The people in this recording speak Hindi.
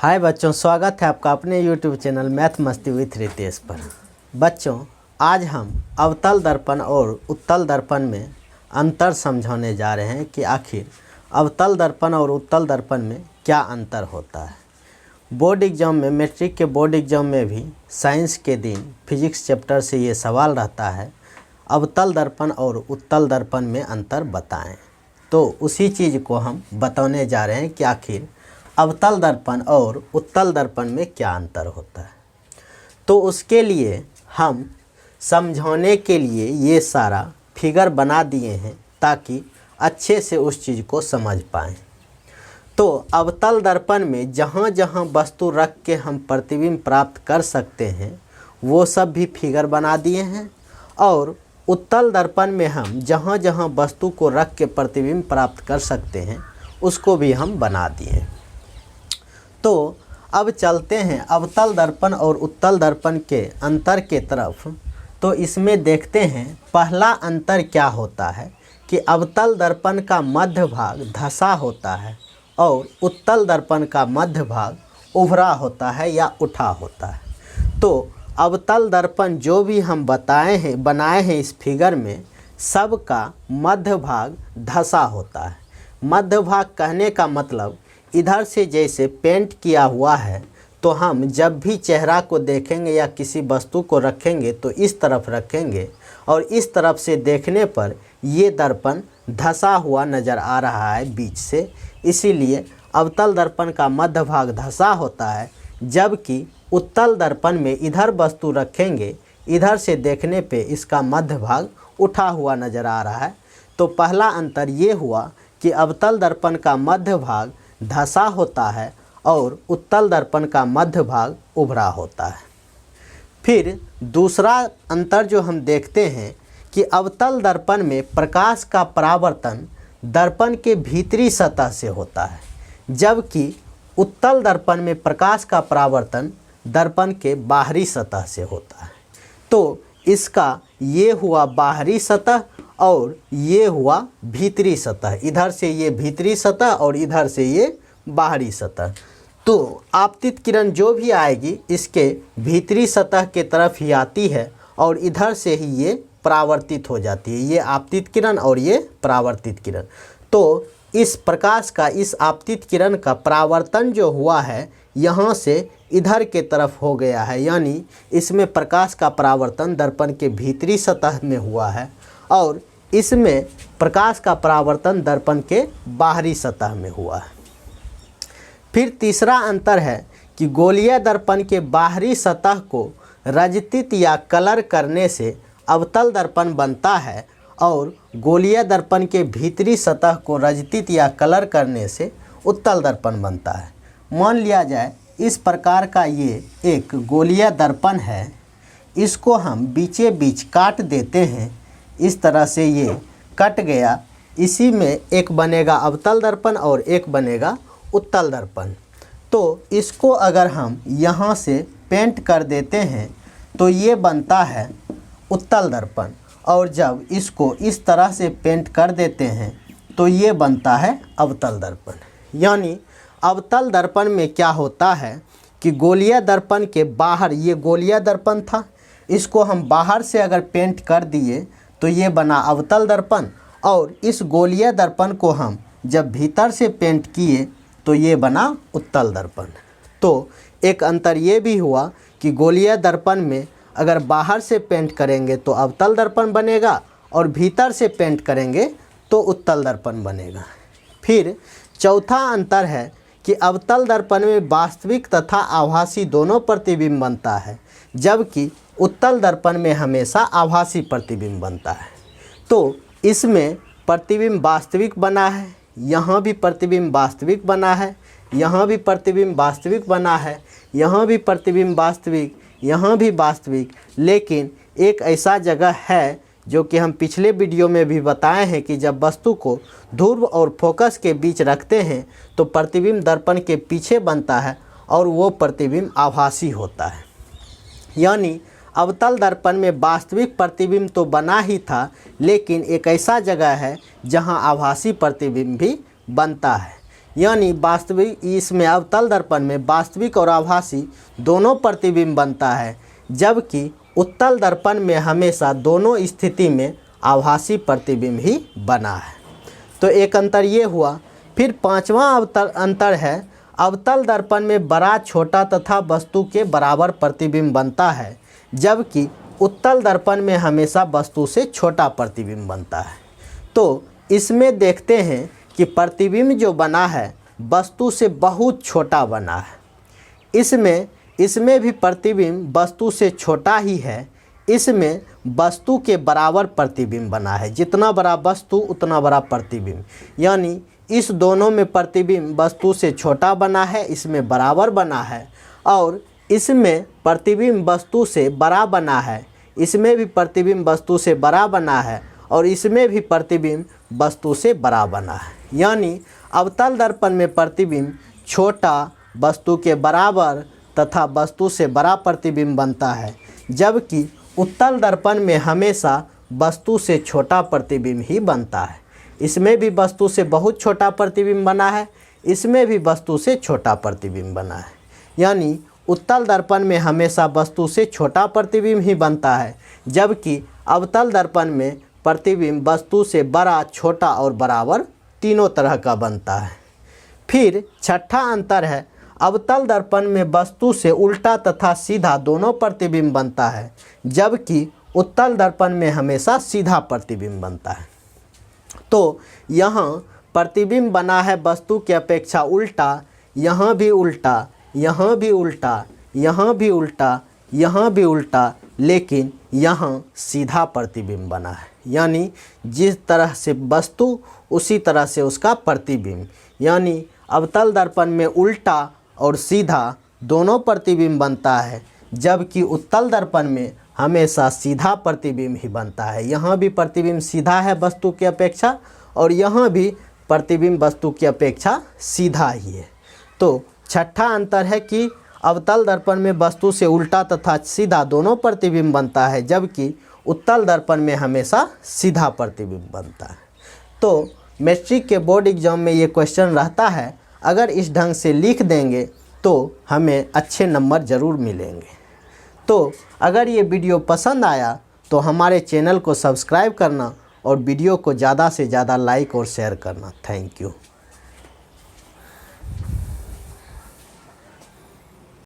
हाय बच्चों, स्वागत है आपका अपने YouTube चैनल मैथ मस्ती विथ रितेश पर। बच्चों, आज हम अवतल दर्पण और उत्तल दर्पण में अंतर समझाने जा रहे हैं कि आखिर अवतल दर्पण और उत्तल दर्पण में क्या अंतर होता है। बोर्ड एग्ज़ाम में, मैट्रिक के बोर्ड एग्ज़ाम में भी साइंस के दिन फिजिक्स चैप्टर से ये सवाल रहता है, अवतल दर्पण और उत्तल दर्पण में अंतर बताएं। तो उसी चीज़ को हम बताने जा रहे हैं कि आखिर अवतल दर्पण और उत्तल दर्पण में क्या अंतर होता है। तो उसके लिए हम समझाने के लिए ये सारा फिगर बना दिए हैं ताकि अच्छे से उस चीज़ को समझ पाएँ। तो अवतल दर्पण में जहाँ जहाँ वस्तु रख के हम प्रतिबिंब प्राप्त कर सकते हैं वो सब भी फिगर बना दिए हैं, और उत्तल दर्पण में हम जहाँ जहाँ वस्तु को रख के प्रतिबिंब प्राप्त कर सकते हैं उसको भी हम बना दिए हैं। तो अब चलते हैं अवतल दर्पण और उत्तल दर्पण के अंतर के तरफ। तो इसमें देखते हैं पहला अंतर क्या होता है कि अवतल दर्पण का मध्य भाग धंसा होता है और उत्तल दर्पण का मध्य भाग उभरा होता है या उठा होता है। तो अवतल दर्पण जो भी हम बनाए हैं इस फिगर में, सब का मध्य भाग धंसा होता है। मध्य भाग कहने का मतलब इधर से जैसे पेंट किया हुआ है, तो हम जब भी चेहरा को देखेंगे या किसी वस्तु को रखेंगे तो इस तरफ रखेंगे, और इस तरफ से देखने पर ये दर्पण धंसा हुआ नज़र आ रहा है बीच से, इसीलिए अवतल दर्पण का मध्य भाग धंसा होता है। जबकि उत्तल दर्पण में इधर वस्तु रखेंगे, इधर से देखने पे इसका मध्य भाग उठा हुआ नज़र आ रहा है। तो पहला अंतर ये हुआ कि अवतल दर्पण का मध्य भाग धंसा होता है और उत्तल दर्पण का मध्य भाग उभरा होता है। फिर दूसरा अंतर जो हम देखते हैं कि अवतल दर्पण में प्रकाश का परावर्तन दर्पण के भीतरी सतह से होता है, जबकि उत्तल दर्पण में प्रकाश का परावर्तन दर्पण के बाहरी सतह से होता है। तो इसका ये हुआ बाहरी सतह और ये हुआ भीतरी सतह, इधर से ये भीतरी सतह और इधर से ये बाहरी सतह। तो आपतित किरण जो भी आएगी इसके भीतरी सतह के तरफ ही आती है और इधर से ही ये परावर्तित हो जाती है, ये आपतित किरण और ये परावर्तित किरण। तो इस प्रकाश का, इस आपतित किरण का परावर्तन जो हुआ है यहाँ से इधर के तरफ हो गया है, यानी इसमें प्रकाश का परावर्तन दर्पण के भीतरी सतह में हुआ है और इसमें प्रकाश का परावर्तन दर्पण के बाहरी सतह में हुआ है। फिर तीसरा अंतर है कि गोलीय दर्पण के बाहरी सतह को रजतित या कलर करने से अवतल दर्पण बनता है और गोलीय दर्पण के भीतरी सतह को रजतित या कलर करने से उत्तल दर्पण बनता है। मान लिया जाए इस प्रकार का ये एक गोलीय दर्पण है, इसको हम बीचे बीच काट देते हैं, इस तरह से ये कट गया, इसी में एक बनेगा अवतल दर्पण और एक बनेगा उत्तल दर्पण। तो इसको अगर हम यहाँ से पेंट कर देते हैं तो ये बनता है उत्तल दर्पण, और जब इसको इस तरह से पेंट कर देते हैं तो ये बनता है अवतल दर्पण। यानी अवतल दर्पण में क्या होता है कि गोलीय दर्पण के बाहर, ये गोलीय दर्पण था, इसको हम बाहर से अगर पेंट कर दिए तो ये बना अवतल दर्पण, और इस गोलीय दर्पण को हम जब भीतर से पेंट किए तो ये बना उत्तल दर्पण। तो एक अंतर ये भी हुआ कि गोलीय दर्पण में अगर बाहर से पेंट करेंगे तो अवतल दर्पण बनेगा और भीतर से पेंट करेंगे तो उत्तल दर्पण बनेगा। फिर चौथा अंतर है कि अवतल दर्पण में वास्तविक तथा आभासी दोनों प्रतिबिंब बनता है, जबकि उत्तल दर्पण में हमेशा आभासी प्रतिबिंब बनता है। तो इसमें प्रतिबिंब वास्तविक बना है, यहाँ भी प्रतिबिंब वास्तविक बना है, यहाँ भी प्रतिबिंब वास्तविक बना है, यहाँ भी प्रतिबिंब वास्तविक, यहाँ भी वास्तविक। लेकिन एक ऐसा जगह है जो कि हम पिछले वीडियो में भी बताए हैं कि जब वस्तु को ध्रुव और फोकस के बीच रखते हैं तो प्रतिबिंब दर्पण के पीछे बनता है और वो प्रतिबिंब आभासी होता है। यानी अवतल दर्पण में वास्तविक प्रतिबिंब तो बना ही था, लेकिन एक ऐसा जगह है जहां आभासी प्रतिबिंब भी बनता है। यानी वास्तविक, इसमें अवतल दर्पण में वास्तविक और आभासी दोनों प्रतिबिंब बनता है, जबकि उत्तल दर्पण में हमेशा दोनों स्थिति में आभासी प्रतिबिंब ही बना है। तो एक अंतर ये हुआ। फिर पांचवा अंतर है, अवतल दर्पण में बड़ा, छोटा तथा वस्तु के बराबर प्रतिबिंब बनता है, जबकि उत्तल दर्पण में हमेशा वस्तु से छोटा प्रतिबिंब बनता है। तो इसमें देखते हैं कि प्रतिबिंब जो बना है वस्तु से बहुत छोटा बना है। इसमें भी प्रतिबिंब वस्तु से छोटा ही है। इसमें वस्तु के बराबर प्रतिबिंब बना है, जितना बड़ा वस्तु उतना बड़ा प्रतिबिंब। यानी इस दोनों में प्रतिबिंब वस्तु से छोटा बना है, इसमें बराबर बना है, और इसमें प्रतिबिंब वस्तु से बड़ा बना है, इसमें भी प्रतिबिंब वस्तु से बड़ा बना है, और इसमें भी प्रतिबिंब वस्तु से बड़ा बना है। यानी अवतल दर्पण में प्रतिबिंब छोटा, वस्तु के बराबर तथा वस्तु से बड़ा प्रतिबिंब बनता है, जबकि उत्तल दर्पण में हमेशा वस्तु से छोटा प्रतिबिंब ही बनता है। इसमें भी वस्तु से बहुत छोटा प्रतिबिंब बना है, इसमें भी वस्तु से छोटा प्रतिबिंब बना है। यानी उत्तल दर्पण में हमेशा वस्तु से छोटा प्रतिबिंब ही बनता है, जबकि अवतल दर्पण में प्रतिबिंब वस्तु से बड़ा, छोटा और बराबर तीनों तरह का बनता है। फिर छठा अंतर है, अवतल दर्पण में वस्तु से उल्टा तथा सीधा दोनों प्रतिबिंब बनता है, जबकि उत्तल दर्पण में हमेशा सीधा प्रतिबिंब बनता है। तो यहाँ प्रतिबिंब बना है वस्तु की अपेक्षा उल्टा, यहाँ भी उल्टा, यहाँ भी उल्टा, यहाँ भी उल्टा, यहाँ भी उल्टा, लेकिन यहाँ सीधा प्रतिबिंब बना है। यानी जिस तरह से वस्तु उसी तरह से उसका प्रतिबिंब। यानी अवतल दर्पण में उल्टा और सीधा दोनों प्रतिबिंब बनता है, जबकि उत्तल दर्पण में हमेशा सीधा प्रतिबिंब ही बनता है। यहाँ भी प्रतिबिंब सीधा है वस्तु की अपेक्षा, और यहाँ भी प्रतिबिंब वस्तु की अपेक्षा सीधा ही है। तो छठा अंतर है कि अवतल दर्पण में वस्तु से उल्टा तथा सीधा दोनों प्रतिबिंब बनता है, जबकि उत्तल दर्पण में हमेशा सीधा प्रतिबिंब बनता है। तो मैट्रिक के बोर्ड एग्जाम में ये क्वेश्चन रहता है, अगर इस ढंग से लिख देंगे तो हमें अच्छे नंबर ज़रूर मिलेंगे। तो अगर ये वीडियो पसंद आया तो हमारे चैनल को सब्सक्राइब करना और वीडियो को ज़्यादा से ज़्यादा लाइक और शेयर करना। Thank you.